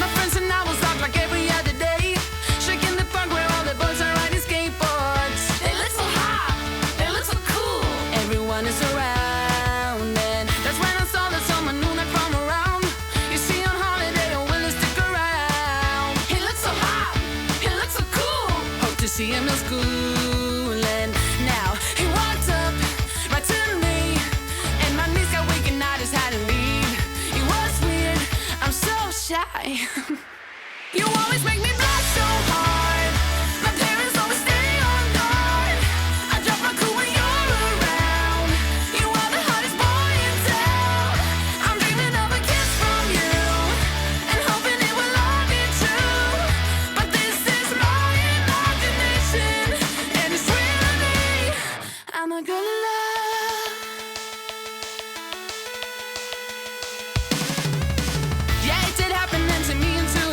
my friends and I will talk like every other day. Shaking the park where all the boys are riding skateboards. They look so hot, they look so cool. Everyone is around, and that's when I saw that someone new not from around. You see on holiday, oh, will he stick around? He looks so hot, he looks so cool. Hope to see him in school, and now he walked up right to me, and my knees got weak and I just had to leave. It was weird, I'm so shy. You always make me blush so hard. My parents always stay on guard. I drop my cool when you're around. You are the hottest boy in town. I'm dreaming of a kiss from you and hoping it will all be true. But this is my imagination, and it's real to me. I'm a girl in love. Yeah, it did happen then to me and to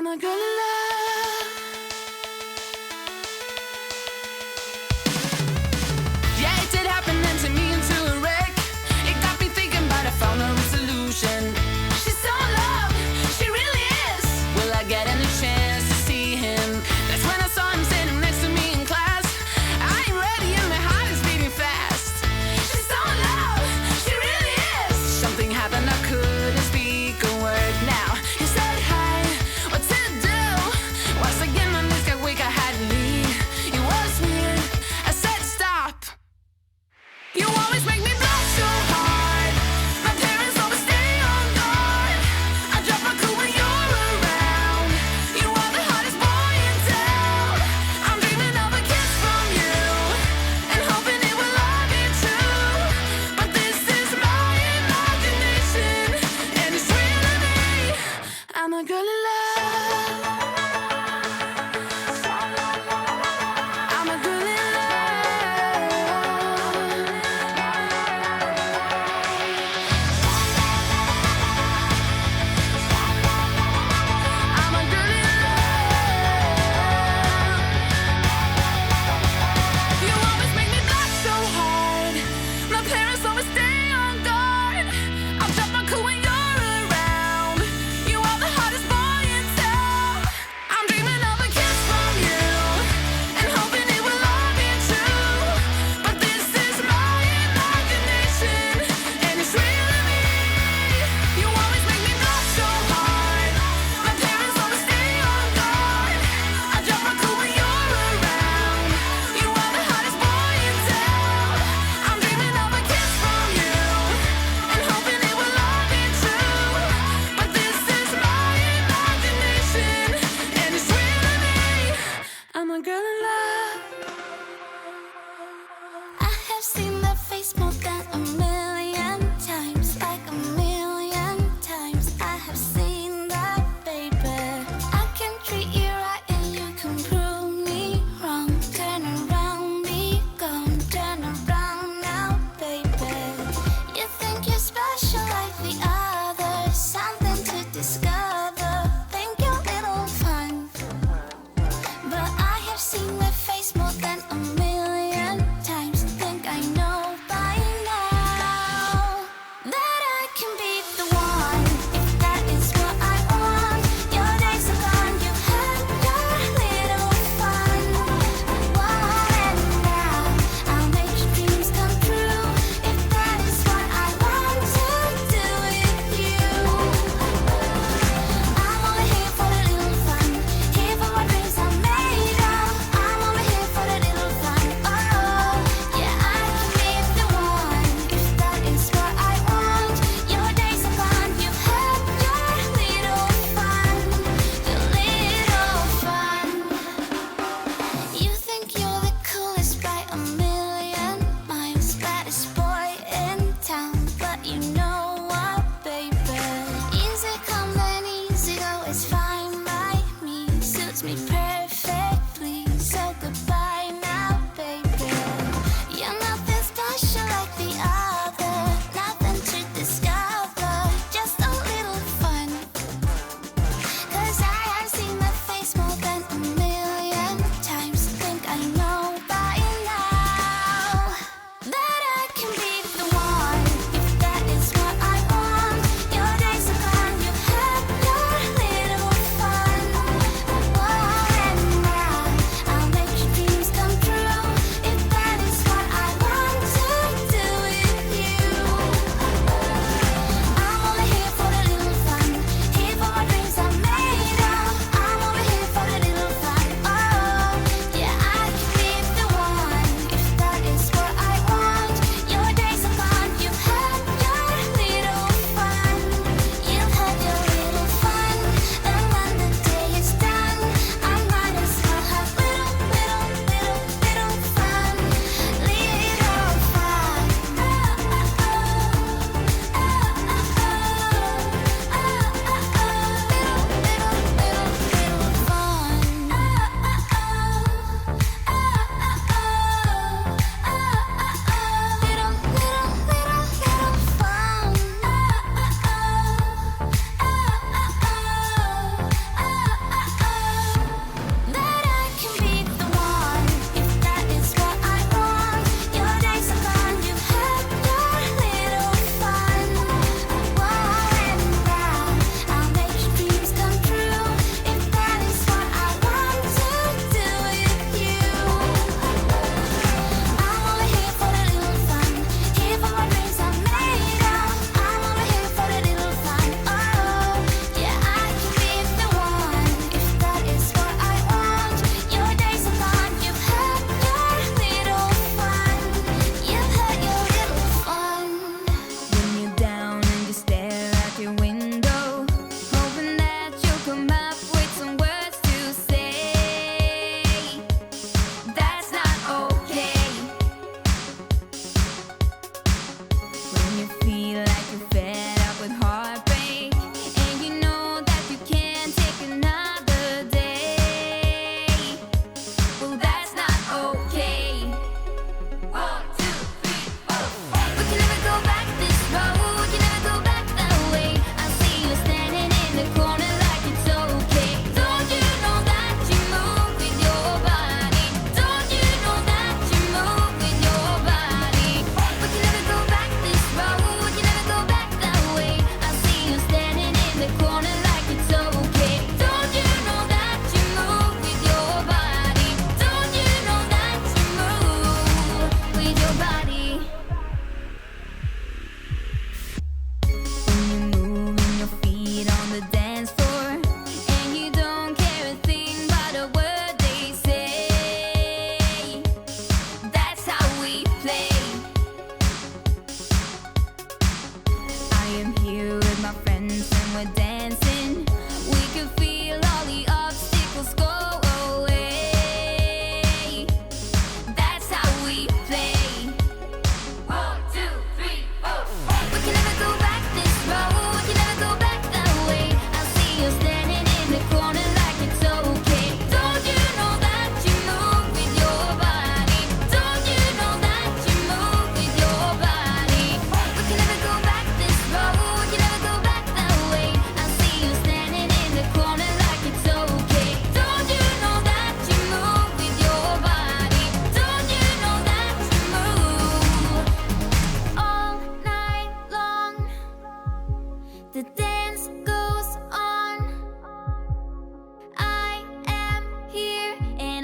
I'm a girl in love. Yeah, it did happen and to me into a wreck. It got me thinking, but I found a solution. She's so in love, she really is. Will I get any chance to see him? That's when I saw him sitting next to me in class. I ain't ready and my heart is beating fast. She's so in love, she really is. Something happened, I couldn't speak a word. Now he said hi, what to do? Once again on this got weak, I had to leave. It was weird, I said stop. You always make me blush so hard. My parents always stay on guard. I drop my cool when you're around. You are the hottest boy in town. I'm dreaming of a kiss from you and hoping it will all be true. But this is my imagination and it's real to me. I'm a girl in love. I'm a girl in love. I'm a girl in love. You always make me blush so hard. My parents always stay on guard. I'll drop my cool when you're around. You are the hottest boy in town.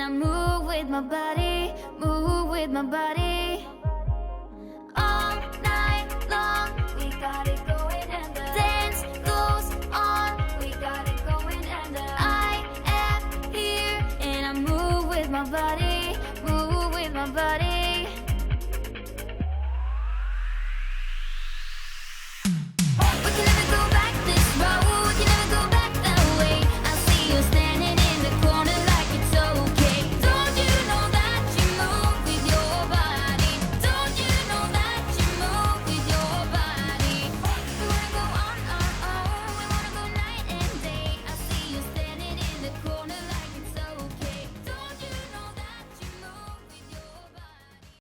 and I move with my body, move with my body. All night long, we got it going and the dance goes on. We got it going and I am here and I move with my body.